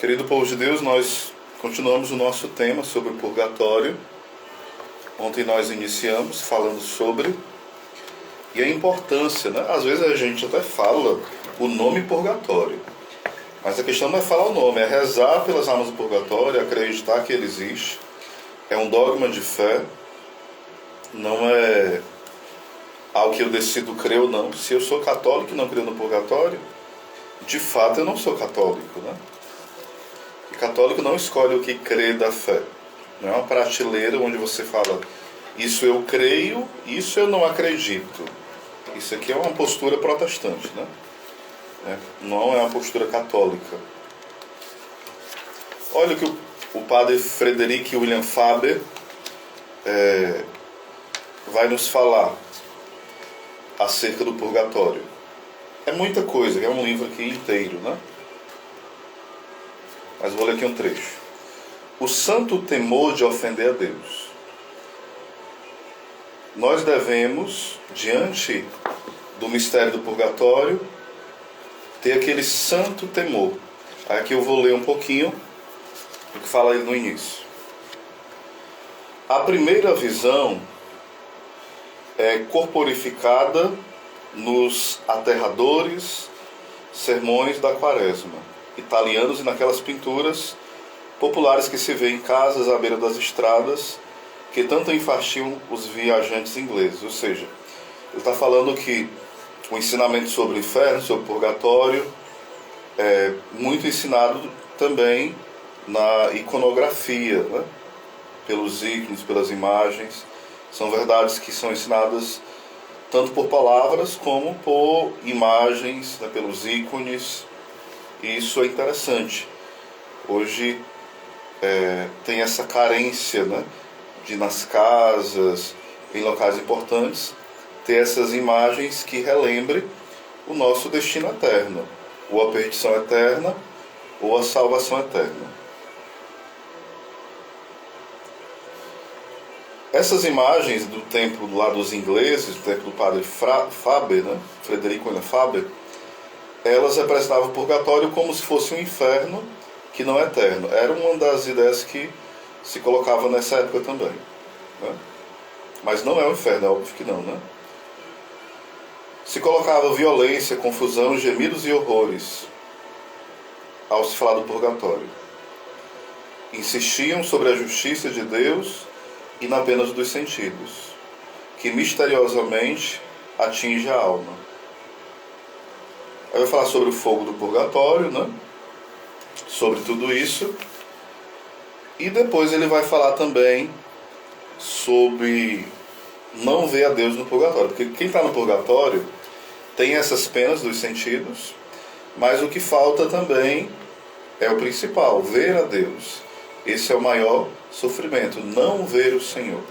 Querido povo de Deus, nós continuamos o nosso tema sobre o purgatório. Ontem nós iniciamos falando sobre e a importância, né? Às vezes a gente até fala o nome purgatório, mas a questão não é falar o nome, é rezar pelas almas do purgatório, acreditar que ele existe. É um dogma de fé, não é algo que eu decido crer ou não. Se eu sou católico e não creio no purgatório, de fato eu não sou católico, né? E católico não escolhe o que crê da fé. Não é uma prateleira onde você fala, isso eu creio, isso eu não acredito. Isso aqui é uma postura protestante, né? Não é uma postura católica. Olha o que o padre Frederic William Faber vai nos falar acerca do purgatório. É muita coisa, é um livro aqui inteiro, né? Mas vou ler aqui um trecho. O santo temor de ofender a Deus. Nós devemos, diante do mistério do purgatório, ter aquele santo temor. Aqui eu vou ler um pouquinho o que fala ele no início. A primeira visão é corporificada nos aterradores sermões da Quaresma, italianos, e naquelas pinturas populares que se vê em casas à beira das estradas, que tanto enfastiam os viajantes ingleses. Ou seja, ele está falando que o ensinamento sobre o inferno, sobre o purgatório, é muito ensinado também na iconografia, né? Pelos ícones, pelas imagens. São verdades que são ensinadas tanto por palavras como por imagens, né? Pelos ícones. E isso é interessante. Hoje tem essa carência, né? De nas casas, em locais importantes, ter essas imagens que relembrem o nosso destino eterno, ou a perdição eterna, ou a salvação eterna. Essas imagens do templo lá dos ingleses, do templo do padre Faber, né? Frederico William Faber, elas representavam o purgatório como se fosse um inferno que não é eterno. Era uma das ideias que se colocava nessa época também, né? Mas não é um inferno, é óbvio que não, né? Se colocava violência, confusão, gemidos e horrores ao se falar do purgatório. Insistiam sobre a justiça de Deus e na pena dos sentidos, que misteriosamente atinge a alma. Aí vai falar sobre o fogo do purgatório, né? Sobre tudo isso. E depois ele vai falar também sobre não ver a Deus no purgatório. Porque quem está no purgatório tem essas penas dos sentidos, mas o que falta também é o principal, ver a Deus. Esse é o maior sofrimento, não ver o Senhor.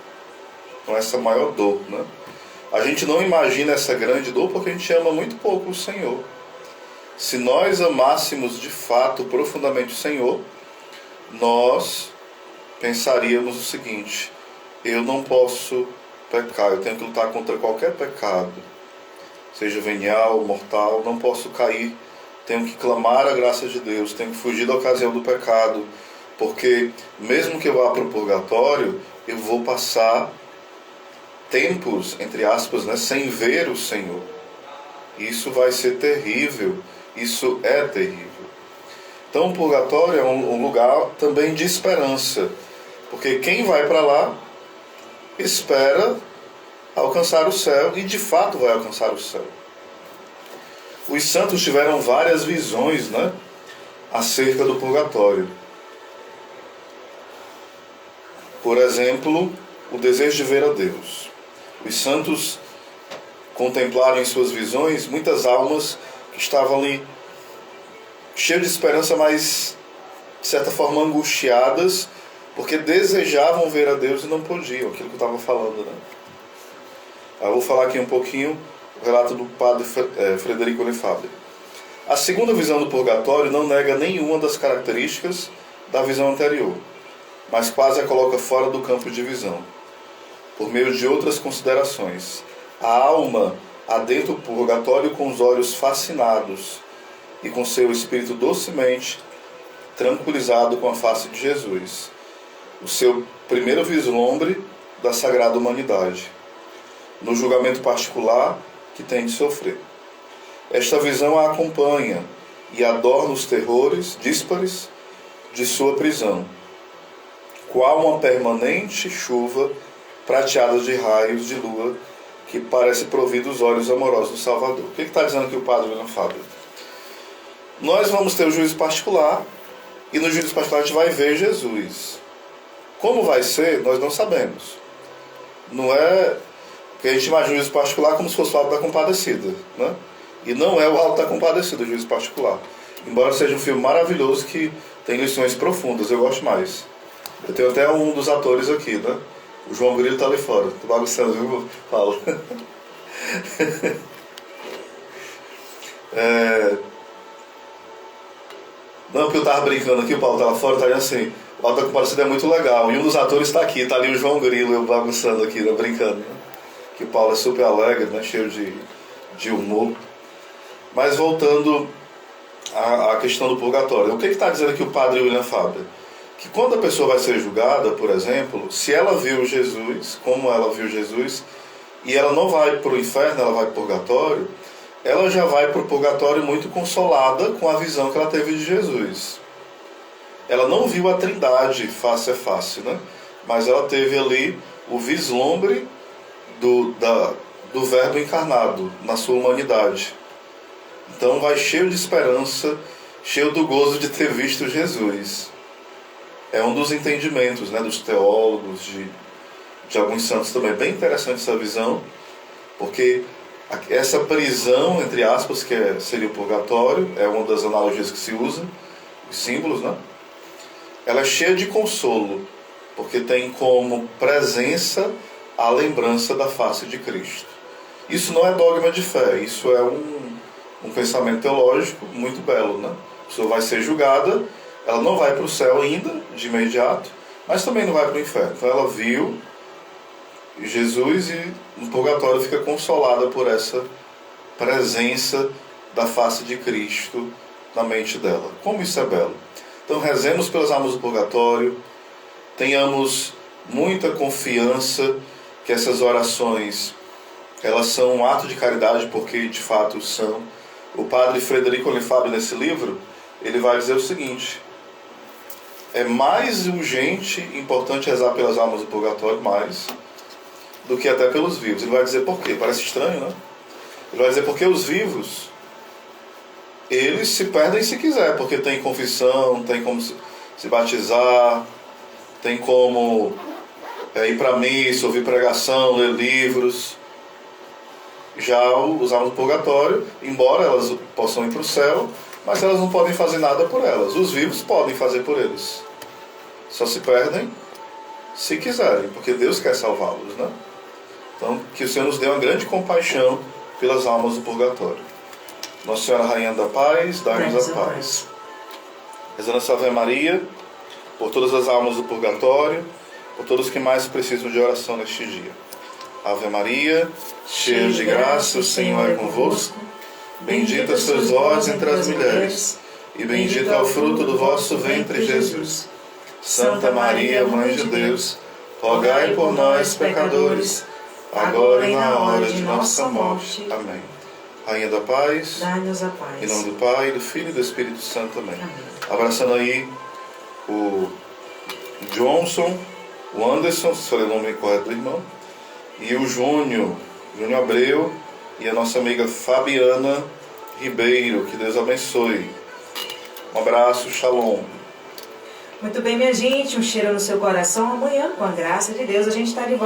Então essa é a maior dor, né? A gente não imagina essa grande dor porque a gente ama muito pouco o Senhor. Se nós amássemos de fato profundamente o Senhor, nós pensaríamos o seguinte: eu não posso pecar, eu tenho que lutar contra qualquer pecado, seja venial, mortal, não posso cair, tenho que clamar a graça de Deus, tenho que fugir da ocasião do pecado, porque mesmo que eu vá para o purgatório, eu vou passar tempos, entre aspas, né, sem ver o Senhor. Isso vai ser terrível, isso é terrível. Então o purgatório é um lugar também de esperança, porque quem vai para lá espera alcançar o céu e de fato vai alcançar o céu. Os santos tiveram várias visões, né, acerca do purgatório. Por exemplo, o desejo de ver a Deus. Os santos contemplaram em suas visões muitas almas que estavam ali cheias de esperança, mas de certa forma angustiadas, porque desejavam ver a Deus e não podiam, aquilo que eu estava falando, né? Eu vou falar aqui um pouquinho o relato do padre Frederico William Faber. A segunda visão do purgatório não nega nenhuma das características da visão anterior, mas quase a coloca fora do campo de visão, por meio de outras considerações. A alma adentra o purgatório com os olhos fascinados e com seu espírito docemente tranquilizado com a face de Jesus, o seu primeiro vislumbre da sagrada humanidade, no julgamento particular que tem de sofrer. Esta visão a acompanha e adorna os terrores díspares de sua prisão, qual uma permanente chuva prateada de raios de lua que parece provir dos olhos amorosos do Salvador. O que está dizendo aqui o padre William Faber? Nós vamos ter o juízo particular, e no juízo particular a gente vai ver Jesus. Como vai ser, nós não sabemos. Não é que a gente imagina o juízo particular como se fosse o Alto da Compadecida, né? E não é o Alto da Compadecida, o juízo particular. Embora seja um filme maravilhoso que tem lições profundas, eu gosto mais. Eu tenho até um dos atores aqui, né? O João Grilo está ali fora. Tô bagunçando, viu, Paulo? Não, porque eu estava brincando aqui, o Paulo estava fora, tá dizendo assim, o Alto da Compadecida é muito legal. E um dos atores está aqui, está ali o João Grilo, eu bagunçando aqui, né? Brincando. Né? Que o Paulo é super alegre, né? Cheio de humor. Mas voltando à questão do purgatório. O que está dizendo aqui o padre William Faber? Que quando a pessoa vai ser julgada, por exemplo, se ela viu Jesus, como ela viu Jesus, e ela não vai para o inferno, ela vai para o purgatório, ela já vai para o purgatório muito consolada com a visão que ela teve de Jesus. Ela não viu a Trindade face a face, né? Mas ela teve ali o vislumbre do Verbo encarnado na sua humanidade. Então vai cheio de esperança, cheio do gozo de ter visto Jesus. É um dos entendimentos, né, dos teólogos, de alguns santos também. É bem interessante essa visão, porque essa prisão, entre aspas, que seria o purgatório, é uma das analogias que se usa, os símbolos, né? Ela é cheia de consolo, porque tem como presença a lembrança da face de Cristo. Isso não é dogma de fé, isso é um pensamento teológico muito belo, né? A pessoa vai ser julgada, ela não vai para o céu ainda, de imediato, mas também não vai para o inferno. Então ela viu Jesus e no purgatório fica consolada por essa presença da face de Cristo na mente dela. Como isso é belo. Então rezemos pelas almas do purgatório, tenhamos muita confiança que essas orações elas são um ato de caridade, porque de fato são. O padre Frederico Lefebvre, nesse livro, ele vai dizer o seguinte: é mais urgente e importante rezar pelas almas do purgatório, mais, do que até pelos vivos. Ele vai dizer por quê? Parece estranho, né? Ele vai dizer porque os vivos, eles se perdem se quiser, porque tem confissão, tem como se batizar, tem como ir para a missa, ouvir pregação, ler livros. Já os almas do purgatório, embora elas possam ir para o céu, mas elas não podem fazer nada por elas. Os vivos podem fazer por eles. Só se perdem se quiserem, porque Deus quer salvá-los, né? Então, que o Senhor nos dê uma grande compaixão pelas almas do purgatório. Nossa Senhora Rainha da Paz, dai-nos a paz. Rezando essa Ave Maria, por todas as almas do purgatório, por todos que mais precisam de oração neste dia. Ave Maria, cheia de graça, o Senhor é convosco. Bendita sois vós entre as mulheres, e bendito é o fruto do vosso ventre, Jesus. Santa Maria, Mãe de Deus, rogai por nós, pecadores, agora e na hora de nossa morte. Amém. Rainha da Paz, dai-nos a paz. Em nome do Pai, do Filho e do Espírito Santo. Amém. Amém. Abraçando aí o Johnson, o Anderson, se falei o nome correto do irmão, e o Júnior Abreu, e a nossa amiga Fabiana Ribeiro. Que Deus abençoe. Um abraço, shalom. Muito bem, minha gente, um cheiro no seu coração. Amanhã, com a graça de Deus, a gente está de volta.